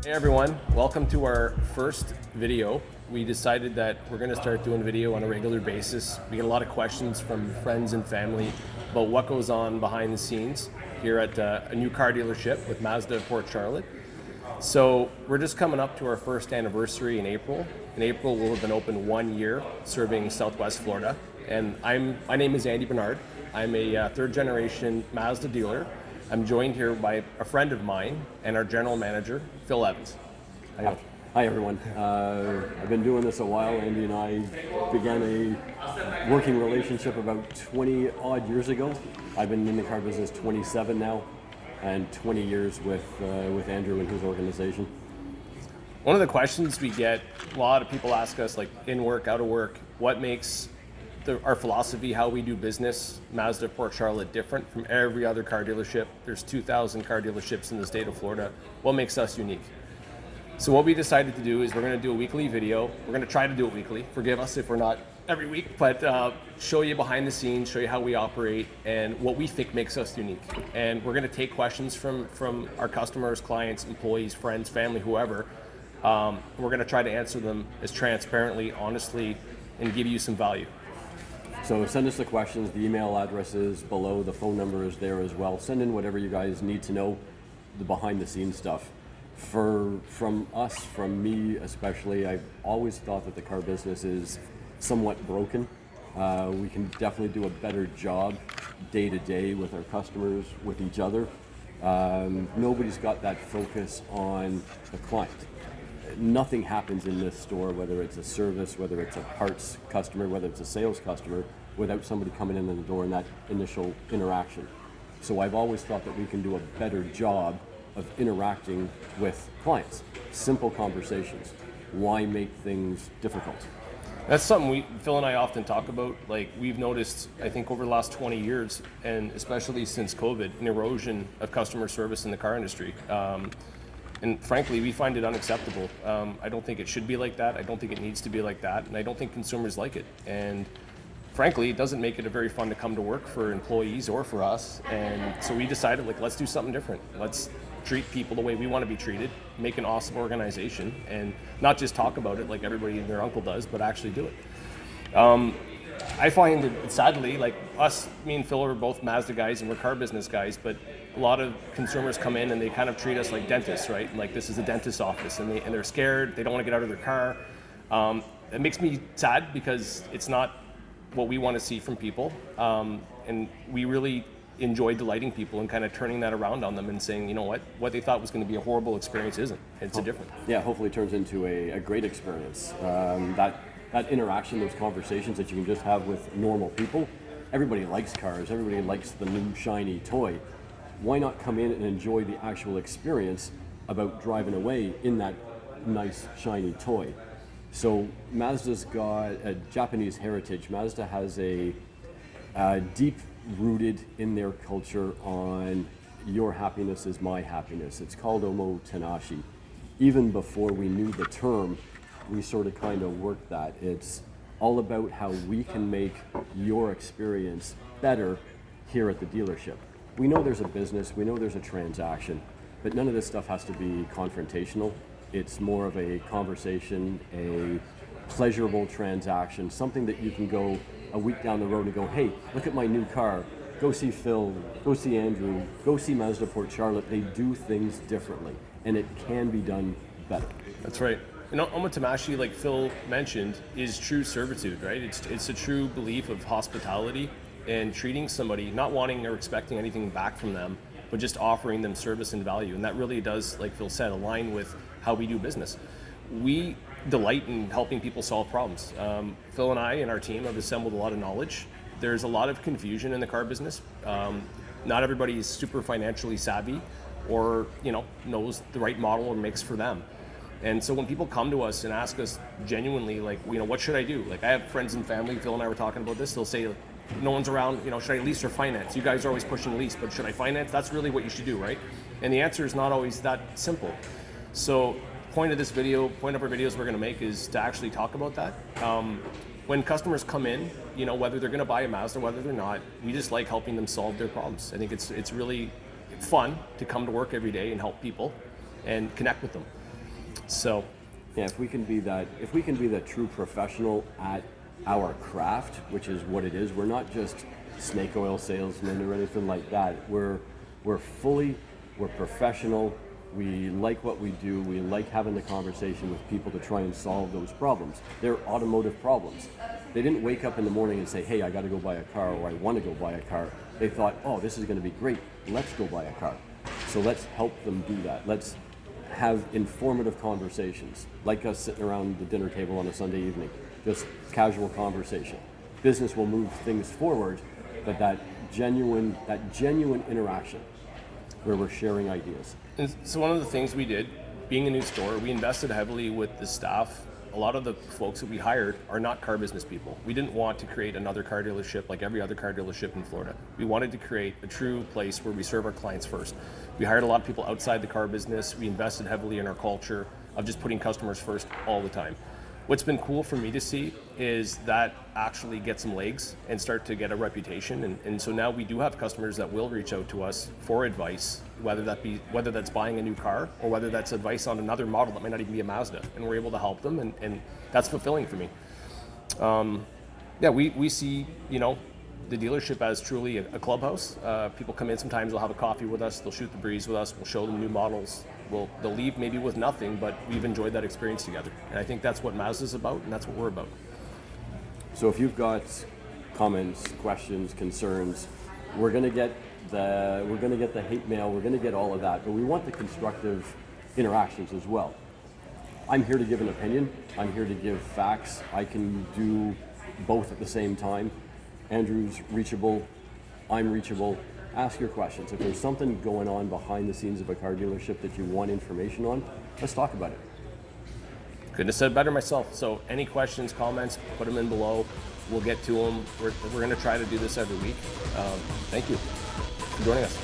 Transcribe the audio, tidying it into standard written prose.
Hey everyone, welcome to our first video. We decided that we're going to start doing video on a regular basis. We get a lot of questions from friends and family about what goes on behind the scenes here at a new car dealership with Mazda of Port Charlotte. So we're just coming up to our first anniversary in April. In April we'll have been open 1 year serving Southwest Florida. And my name is Andy Bernard. I'm a third generation Mazda dealer. I'm joined here by a friend of mine and our general manager, Phil Evans. Hi everyone. I've been doing this a while. Andy and I began a working relationship about 20 odd years ago. I've been in the car business 27 now, and 20 years with Andrew and his organization. One of the questions we get, a lot of people ask us, like in work, out of work, what makes our philosophy, how we do business, Mazda of Port Charlotte, different from every other car dealership. There's 2,000 car dealerships in the state of Florida. What makes us unique? So what we decided to do is we're going to do a weekly video. We're going to try to do it weekly. Forgive us if we're not every week, but show you behind the scenes, show you how we operate and what we think makes us unique. And we're going to take questions from our customers, clients, employees, friends, family, whoever. We're going to try to answer them as transparently, honestly, and give you some value. So send us the questions. The email address is below. The phone number is there as well. Send in whatever you guys need to know, the behind the scenes stuff. From us, from me especially, I've always thought that the car business is somewhat broken. We can definitely do a better job day to day with our customers, with each other. Nobody's got that focus on the client. Nothing happens in this store, whether it's a service, whether it's a parts customer, whether it's a sales customer, without somebody coming in the door and that initial interaction. So I've always thought that we can do a better job of interacting with clients. Simple conversations. Why make things difficult? That's something Phil and I often talk about. Like we've noticed, I think over the last 20 years, and especially since COVID, an erosion of customer service in the car industry. And frankly, we find it unacceptable. I don't think it should be like that. I don't think it needs to be like that. And I don't think consumers like it. And frankly, it doesn't make it very fun to come to work for employees or for us. And so we decided, like, let's do something different. Let's treat people the way we want to be treated, make an awesome organization, and not just talk about it like everybody and their uncle does, but actually do it. I find it, sadly, like us, me and Phil are both Mazda guys and we're car business guys, but a lot of consumers come in and they kind of treat us like dentists, right? And like this is a dentist's office and they're scared, they don't want to get out of their car. It makes me sad because it's not what we want to see from people. And we really enjoy delighting people and kind of turning that around on them and saying, you know what they thought was going to be a horrible experience isn't. It's a different. Yeah, hopefully it turns into a great experience. That interaction, those conversations that you can just have with normal people. Everybody likes cars, everybody likes the new shiny toy. Why not come in and enjoy the actual experience about driving away in that nice shiny toy? So Mazda's got a Japanese heritage. Mazda has a deep rooted in their culture on your happiness is my happiness. It's called Omo Tenashi. Even before we knew the term, we sort of kind of worked that. It's all about how we can make your experience better here at the dealership. We know there's a business, we know there's a transaction, but none of this stuff has to be confrontational. It's more of a conversation, a pleasurable transaction, something that you can go a week down the road and go, hey, look at my new car, go see Phil, go see Andrew, go see Mazda Port Charlotte. They do things differently, and it can be done better. That's right. You know, omotenashi, like Phil mentioned, is true servitude, right? It's a true belief of hospitality and treating somebody, not wanting or expecting anything back from them, but just offering them service and value. And that really does, like Phil said, align with how we do business. We delight in helping people solve problems. Phil and I and our team have assembled a lot of knowledge. There's a lot of confusion in the car business. Not everybody is super financially savvy or, knows the right model or mix for them. And so when people come to us and ask us genuinely, like, what should I do? Like, I have friends and family, Phil and I were talking about this, they'll say, no one's around, should I lease or finance? You guys are always pushing lease, but should I finance? That's really what you should do, right? And the answer is not always that simple. So point of our videos we're gonna make is to actually talk about that. When customers come in, whether they're gonna buy a Mazda or whether they're not, we just like helping them solve their problems. I think it's really fun to come to work every day and help people and connect with them. So, Yeah, if we can be that true professional at our craft, which is what it is, we're not just snake oil salesmen or anything like that. We're professional. We like what we do. We like having the conversation with people to try and solve those problems. They're automotive problems. They didn't wake up in the morning and say, hey, I got to go buy a car, or I want to go buy a car. They thought, oh, this is going to be great. Let's go buy a car. So let's help them do that. Let's have informative conversations, like us sitting around the dinner table on a Sunday evening, just casual conversation. Business will move things forward, but that genuine interaction where we're sharing ideas. And so one of the things we did, being a new store, we invested heavily with the staff. A lot of the folks that we hired are not car business people. We didn't want to create another car dealership like every other car dealership in Florida. We wanted to create a true place where we serve our clients first. We hired a lot of people outside the car business. We invested heavily in our culture of just putting customers first all the time. What's been cool for me to see is that actually get some legs and start to get a reputation. And so now we do have customers that will reach out to us for advice, whether that's buying a new car or whether that's advice on another model that might not even be a Mazda. And we're able to help them, and that's fulfilling for me. We see, the dealership as truly a clubhouse. People come in sometimes, they'll have a coffee with us, they'll shoot the breeze with us, we'll show them new models. They'll leave maybe with nothing, but we've enjoyed that experience together. And I think that's what Mazda's about, and that's what we're about. So if you've got comments, questions, concerns, we're gonna get the hate mail, we're gonna get all of that, but we want the constructive interactions as well. I'm here to give an opinion, I'm here to give facts. I can do both at the same time. Andrew's reachable, I'm reachable. Ask your questions. If there's something going on behind the scenes of a car dealership that you want information on, let's talk about it. Couldn't have said better myself. So any questions, comments, put them in below. We'll get to them. We're going to try to do this every week. Thank you for joining us.